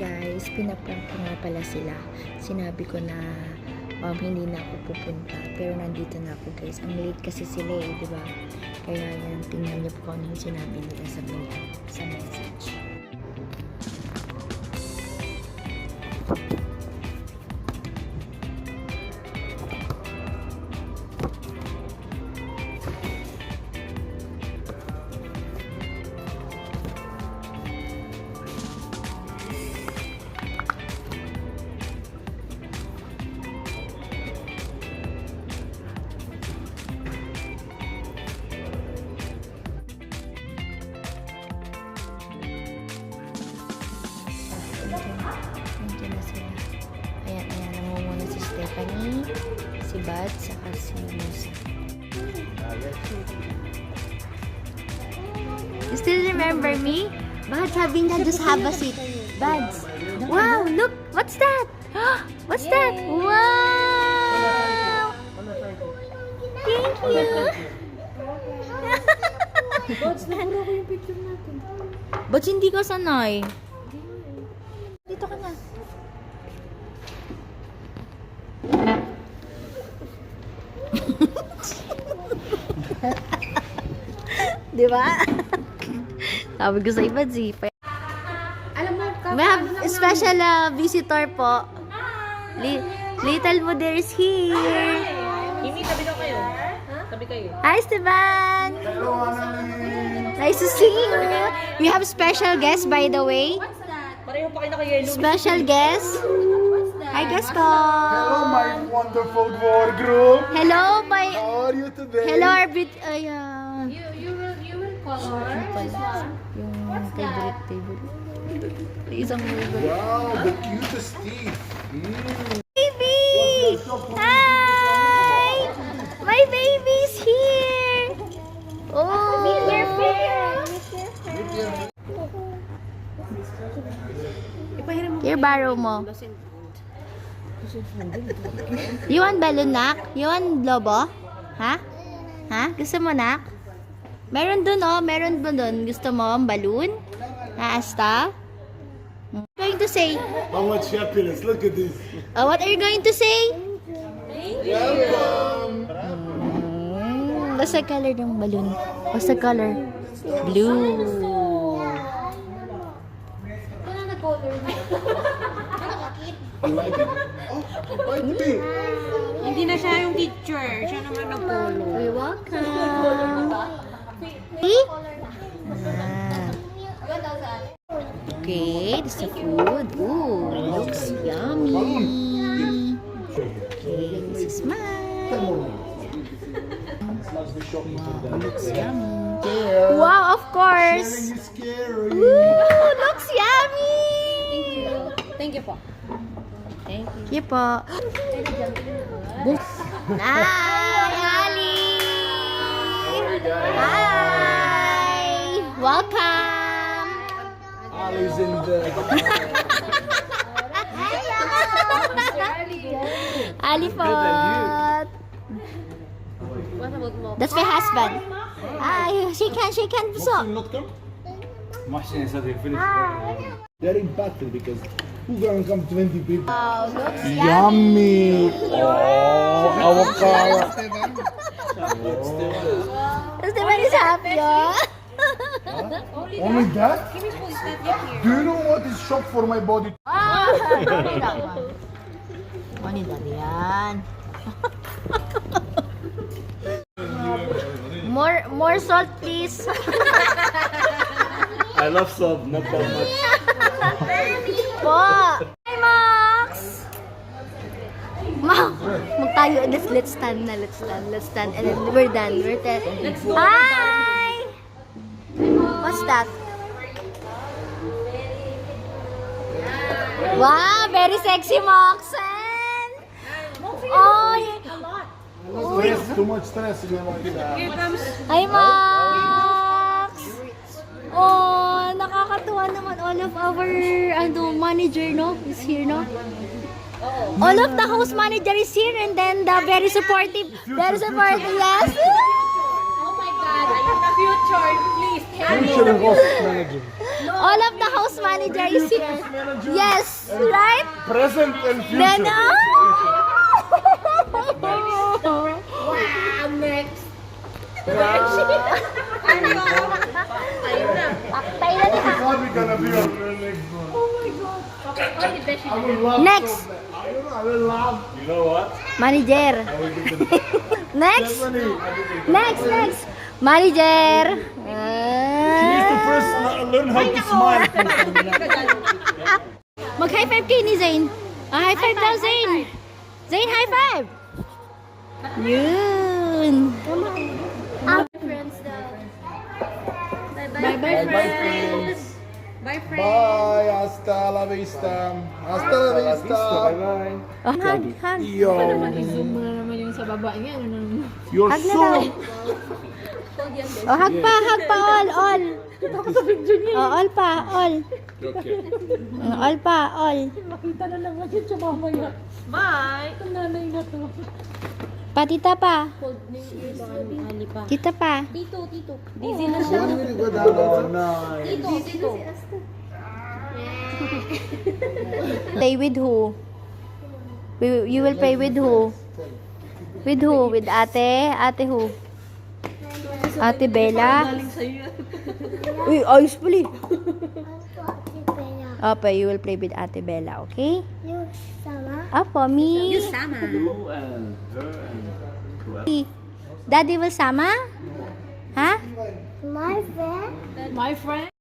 guys, pinaprank ko nga pala sila. Sinabi ko na hindi na ako pupunta. Pero nandito na ako guys. Ang late kasi sila eh, di ba? Kaya yan, tingnan niyo po kung anong sinabi nila sa message. Nandiyan na sila. Ayan, namumuna si Stephanie, si Bad, saka si Musa. You still remember me? Bad, sabi niya, just have a seat. Bads. Wow, look! What's that? What's that? Wow! Thank you! Bots, nabura ko yung picture natin. Ba't hindi ka sanay? Dito ka na. Di ba? Sabi ko sa iba, Z. Alam mo, We have a special visitor po. Little Mother is here. Imi, tabi daw kayo. Tabi kayo. Hi, Esteban! Nice to see you. We have special guest, by the way. Pareho pa kayo naka-yellow. Special guest. Hi, Gaston. Hello, my wonderful war group. Hello, my... How are you today? Hello, Arbit... You will color this one. Yung favorite. Isang Wow, the cutest teeth. baby! Hi! My baby's here! Oh! Meet your friend! Your barrow mo. You want balloon, nak? You want lobo? Ha? Ha? Gusto mo, nak? Meron dun, oh. Meron dun. Gusto mo ang balloon? Ha, Asta? What are you going to say? How much happiness. Look at this. What are you going to say? Welcome. What's the color ng balloon? What's the color? Blue. Wala na color. You like it? Oh, bite me. Hindi na siya yung teacher. Siya naman ang polo. You're welcome. See? Okay, this is the food. Ooh, looks yummy. Okay, this is mine. Looks yummy. Wow, of course. Sharing is scary. Ooh, looks yummy. Thank you po. Thank you. Here po. Hi, Ali. Hi. Welcome. Ali's in the... Ali po. What about mo? That's my husband. Hi, shake hand po. Not come? They're impacted because who's gonna come 20 people? Wow, looks Yummy! Oh, avocado. Esteban is happy, oh. Only that? Give me food. It's not yet here. Do you know what is shock for my body? Mani lang yan. More salt, please. I love salt, not that much. Po. Hi, Max. Magtayo. Let's stand na. Let's stand. And then we're done. Hi. What's that? Wow, very sexy, Moxen. Oh, Stress, too much stress in my life. Here comes. hi, Max. Oh, nakakatuwa naman. All of our manager, no, is here, no? All of the house manager is here, and then the very supportive, yes. Oh my God. future, please. Future host manager. All of the house manager is here. Yes, right? Present and Then, future. Wow, next. Paktay na niya. Probably gonna be on the next one. I will laugh Next. so bad. I don't know, I will laugh. You know what? Manager. Next. Next. Manager. She needs to first learn how to smile. Mag-high five kayo ni Zayn. High five daw, Zayn. Zayn, high five. Yun. Bye-bye, friends. Bye, friends. Bye. Hasta la vista. Hasta la vista. Bye-bye. Oh, hug. Yo. I-zoom mo na naman yung sa baba niya. Ano? You're Hug na so... lang. Oh, hug pa, all. Oh, all pa, all. Okay. All pa, all. Makita na lang kasi siya mamaya. Bye! Ang nanay na to. Patita pa. Ali pa. Tita pa. Dizzy na siya. Want me to go down? Oh, nice. Play with who? You will play with who? With who? With ate? Ate who? Ate Bella? Uy, ayos pala. Opo, you will play with Ate Bella, okay? Opo, me. Sama. Daddy will sama? Ha? My friend.